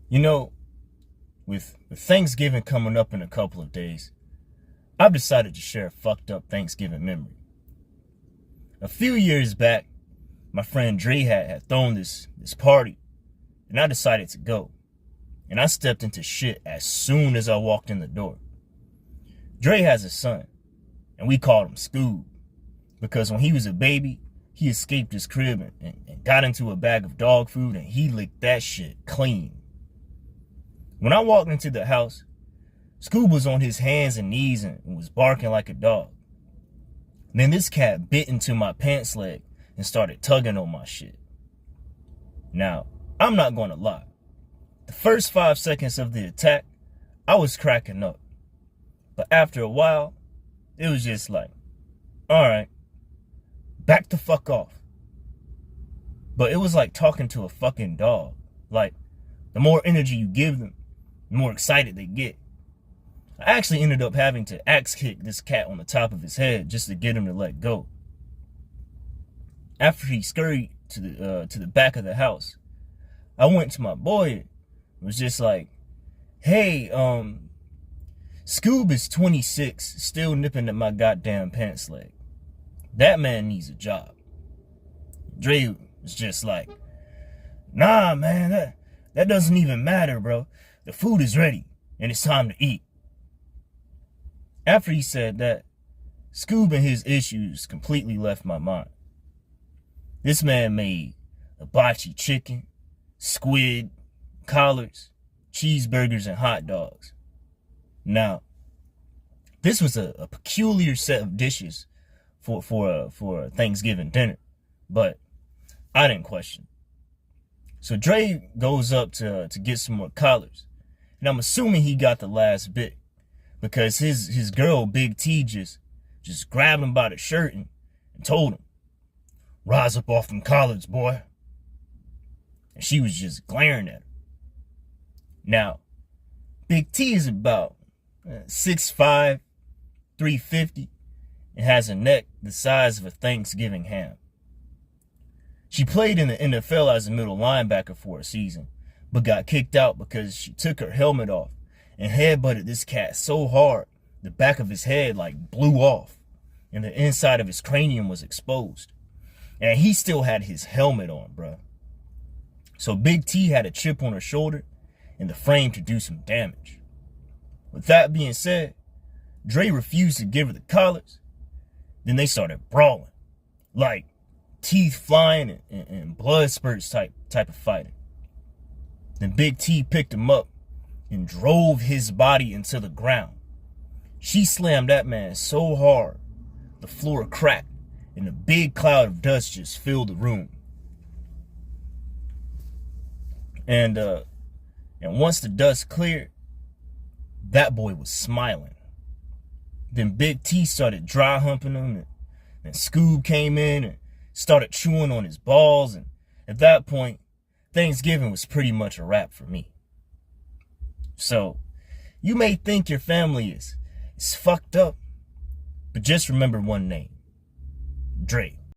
You know, with Thanksgiving coming up in a couple of days, I've decided to share a fucked up Thanksgiving memory. A few years back, my friend Dre had thrown this party, and I decided to go. And I stepped into shit as soon as I walked in the door. Dre has a son, and we called him Scoob, because when he was a baby, he escaped his crib and got into a bag of dog food, and he licked that shit clean. When I walked into the house, Scoob was on his hands and knees and was barking like a dog. Then this cat bit into my pants leg and started tugging on my shit. Now, I'm not going to lie. The first 5 seconds of the attack, I was cracking up. But after a while, it was just like, alright, back the fuck off. But it was like talking to a fucking dog. Like, the more energy you give them, the more excited they get. I actually ended up having to axe kick this cat on the top of his head just to get him to let go. After he scurried to the back of the house, I went to my boy and was just like, hey, Scoob is 26, still nipping at my goddamn pants leg. That man needs a job. Dre was just like, nah, man, that doesn't even matter, bro. The food is ready, and it's time to eat. After he said that, Scoob and his issues completely left my mind. This man made hibachi chicken, squid, collards, cheeseburgers, and hot dogs. Now, this was a peculiar set of dishes for a Thanksgiving dinner, but I didn't question. So Dre goes up to get some more collards, and I'm assuming he got the last bit because his girl Big T just grabbed him by the shirt and told him, "Rise up off them collards, boy." And she was just glaring at him. Now, Big T is about 6'5", 350, and has a neck the size of a Thanksgiving ham. She played in the NFL as a middle linebacker for a season, but got kicked out because she took her helmet off and headbutted this cat so hard, the back of his head like blew off, and the inside of his cranium was exposed. And he still had his helmet on, bruh. So Big T had a chip on her shoulder, and the frame could do some damage. With that being said, Dre refused to give her the collars. Then they started brawling, like teeth flying and blood spurts type of fighting. Then Big T picked him up and drove his body into the ground. She slammed that man so hard, the floor cracked, and a big cloud of dust just filled the room. And once the dust cleared, that boy was smiling. Then Big T started dry humping him, and Scoob came in and started chewing on his balls, and at that point, Thanksgiving was pretty much a wrap for me. So, you may think your family is fucked up, but just remember one name: Dre.